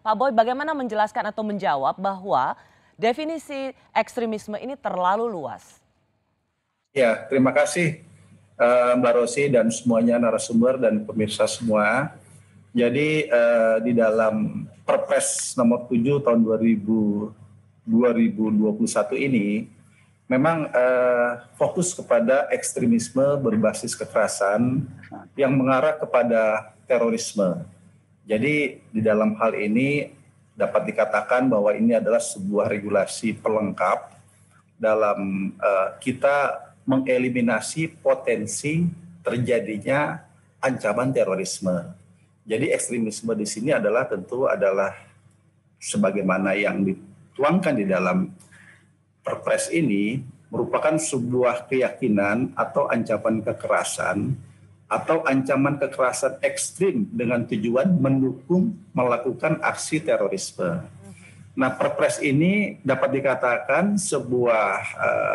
Pak Boy, bagaimana menjelaskan atau menjawab bahwa definisi ekstremisme ini terlalu luas? Ya, terima kasih Mbak Rosi dan semuanya narasumber dan pemirsa semua. Jadi di dalam Perpres nomor 7 tahun 2021 ini memang fokus kepada ekstremisme berbasis kekerasan yang mengarah kepada terorisme. Jadi di dalam hal ini dapat dikatakan bahwa ini adalah sebuah regulasi pelengkap dalam kita mengeliminasi potensi terjadinya ancaman terorisme. Jadi ekstremisme di sini adalah sebagaimana yang dituangkan di dalam Perpres ini merupakan sebuah keyakinan atau ancaman kekerasan atau ancaman kekerasan ekstrim dengan tujuan mendukung melakukan aksi terorisme. Nah, Perpres ini dapat dikatakan sebuah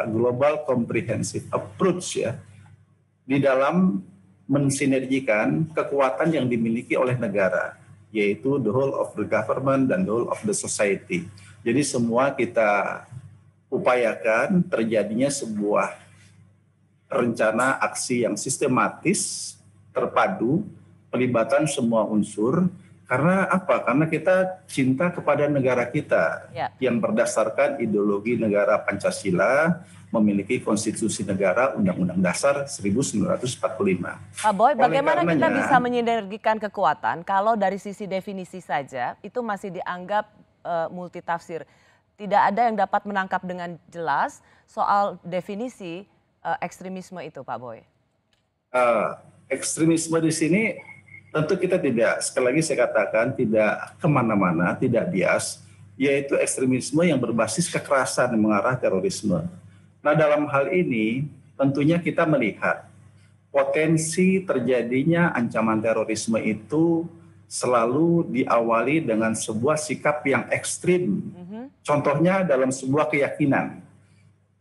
global comprehensive approach ya di dalam mensinergikan kekuatan yang dimiliki oleh negara, yaitu the whole of the government dan the whole of the society. Jadi semua kita upayakan terjadinya sebuah rencana aksi yang sistematis, terpadu, pelibatan semua unsur. Karena apa? Karena kita cinta kepada negara kita yang berdasarkan ideologi negara Pancasila, memiliki konstitusi negara Undang-Undang Dasar 1945. Pak Boy, bagaimana kita bisa menyinergikan kekuatan kalau dari sisi definisi saja itu masih dianggap multitafsir? Tidak ada yang dapat menangkap dengan jelas soal definisi ekstremisme itu, Pak Boy. Ekstremisme di sini tentu kita tidak, sekali lagi saya katakan, tidak kemana-mana, tidak bias, yaitu ekstremisme yang berbasis kekerasan yang mengarah terorisme. Nah, dalam hal ini tentunya kita melihat potensi terjadinya ancaman terorisme itu selalu diawali dengan sebuah sikap yang ekstrim. Contohnya dalam sebuah keyakinan.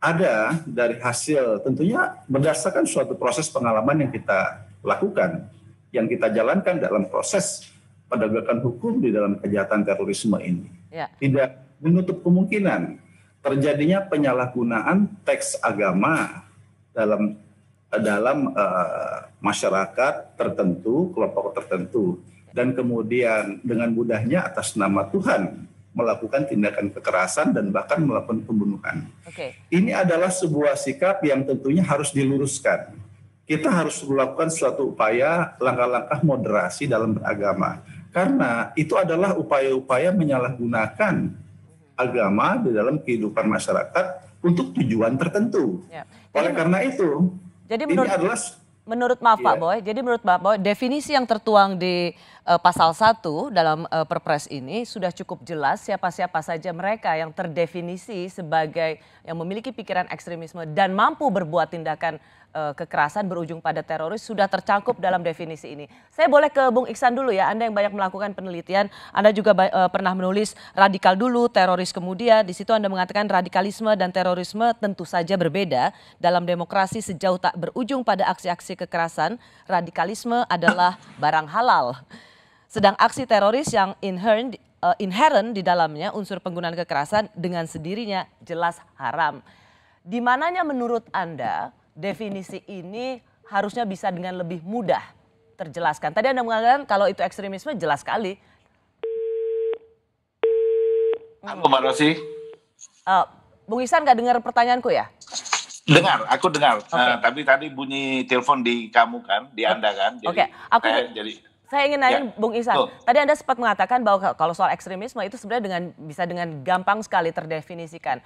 Ada dari hasil tentunya berdasarkan suatu proses pengalaman yang kita lakukan, yang kita jalankan dalam proses penegakan hukum di dalam kejahatan terorisme ini. Tidak menutup kemungkinan terjadinya penyalahgunaan teks agama dalam masyarakat tertentu, kelompok tertentu, dan kemudian dengan mudahnya atas nama Tuhan melakukan tindakan kekerasan dan bahkan melakukan pembunuhan. Ini adalah sebuah sikap yang tentunya harus diluruskan. Kita harus melakukan suatu upaya, langkah-langkah moderasi dalam beragama. Karena itu adalah upaya-upaya menyalahgunakan agama di dalam kehidupan masyarakat untuk tujuan tertentu. Oleh karena itu, jadi ini adalah... Menurut Pak Boy, definisi yang tertuang di pasal 1 dalam Perpres ini sudah cukup jelas siapa-siapa saja mereka yang terdefinisi sebagai yang memiliki pikiran ekstremisme dan mampu berbuat tindakan kekerasan berujung pada teroris sudah tercakup dalam definisi ini. Saya boleh ke Bung Iksan dulu ya, Anda yang banyak melakukan penelitian, Anda juga pernah menulis radikal dulu, teroris kemudian, di situ Anda mengatakan radikalisme dan terorisme tentu saja berbeda dalam demokrasi sejauh tak berujung pada aksi-aksi kekerasan, radikalisme adalah barang halal. Sedang aksi teroris yang inherent di dalamnya unsur penggunaan kekerasan dengan sendirinya jelas haram. Di mananya menurut Anda definisi ini harusnya bisa dengan lebih mudah terjelaskan? Tadi Anda mengatakan kalau itu ekstremisme jelas sekali. Halo Mbak Rosi. Bung Ihsan nggak dengar pertanyaanku ya? Dengar, aku dengar. Tapi tadi bunyi telepon di kamu kan, di Anda kan. Jadi, saya ingin nanya Bung Ihsan, tadi Anda sempat mengatakan bahwa kalau soal ekstremisme itu sebenarnya bisa dengan gampang sekali terdefinisikan.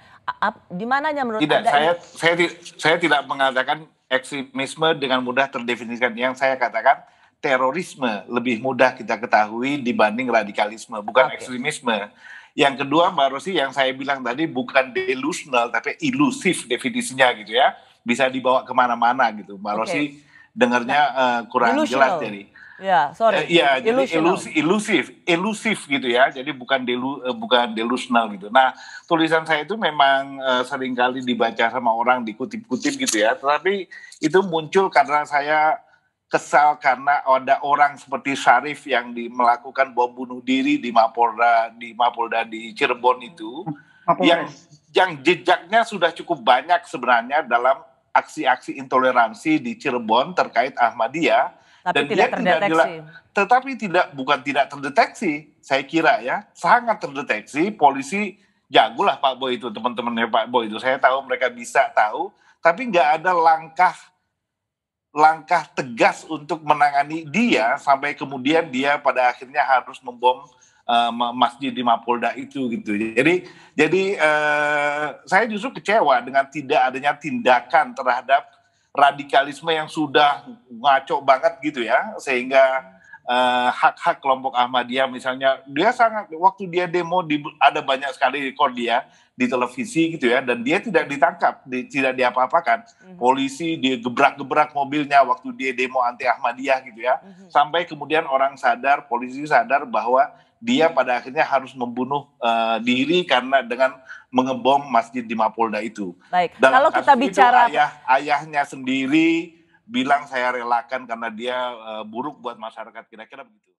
Di mananya menurut Anda? Saya tidak mengatakan ekstremisme dengan mudah terdefinisikan. Yang saya katakan terorisme lebih mudah kita ketahui dibanding radikalisme, bukan ekstremisme. Yang kedua Mbak Rosi, yang saya bilang tadi bukan delusional tapi ilusif definisinya gitu ya. Bisa dibawa kemana-mana gitu. Mbak Rosi dengarnya kurang jelas jadi. Ya, sorry. Iya, jadi ilusif gitu ya. Jadi bukan delusional gitu. Nah, tulisan saya itu memang seringkali dibaca sama orang, dikutip-kutip gitu ya. Tetapi itu muncul karena saya kesal karena ada orang seperti Syarif yang melakukan bom bunuh diri di Mapolda di Cirebon itu, yang jejaknya sudah cukup banyak sebenarnya dalam aksi-aksi intoleransi di Cirebon terkait Ahmadiyah, tapi dan tidak terdeteksi. Tetapi bukan tidak terdeteksi, saya kira ya sangat terdeteksi. Polisi jagolah Pak Boy itu, teman-temannya Pak Boy itu, saya tahu mereka bisa tahu, tapi nggak ada langkah tegas untuk menangani dia sampai kemudian dia pada akhirnya harus membom masjid di Mapolda itu gitu. Jadi saya justru kecewa dengan tidak adanya tindakan terhadap radikalisme yang sudah ngaco banget gitu ya, sehingga hak-hak kelompok Ahmadiyah misalnya, dia sangat, waktu dia demo ada banyak sekali rekor dia di televisi gitu ya, dan dia tidak ditangkap, tidak diapa-apakan. Polisi dia gebrak-gebrak mobilnya waktu dia demo anti Ahmadiyah gitu ya, sampai kemudian orang sadar, polisi sadar bahwa dia pada akhirnya harus membunuh diri karena dengan mengebom masjid di Mapolda itu. Baik, dalam kalau kita bicara ayahnya sendiri bilang saya relakan karena dia buruk buat masyarakat, kira-kira begitu.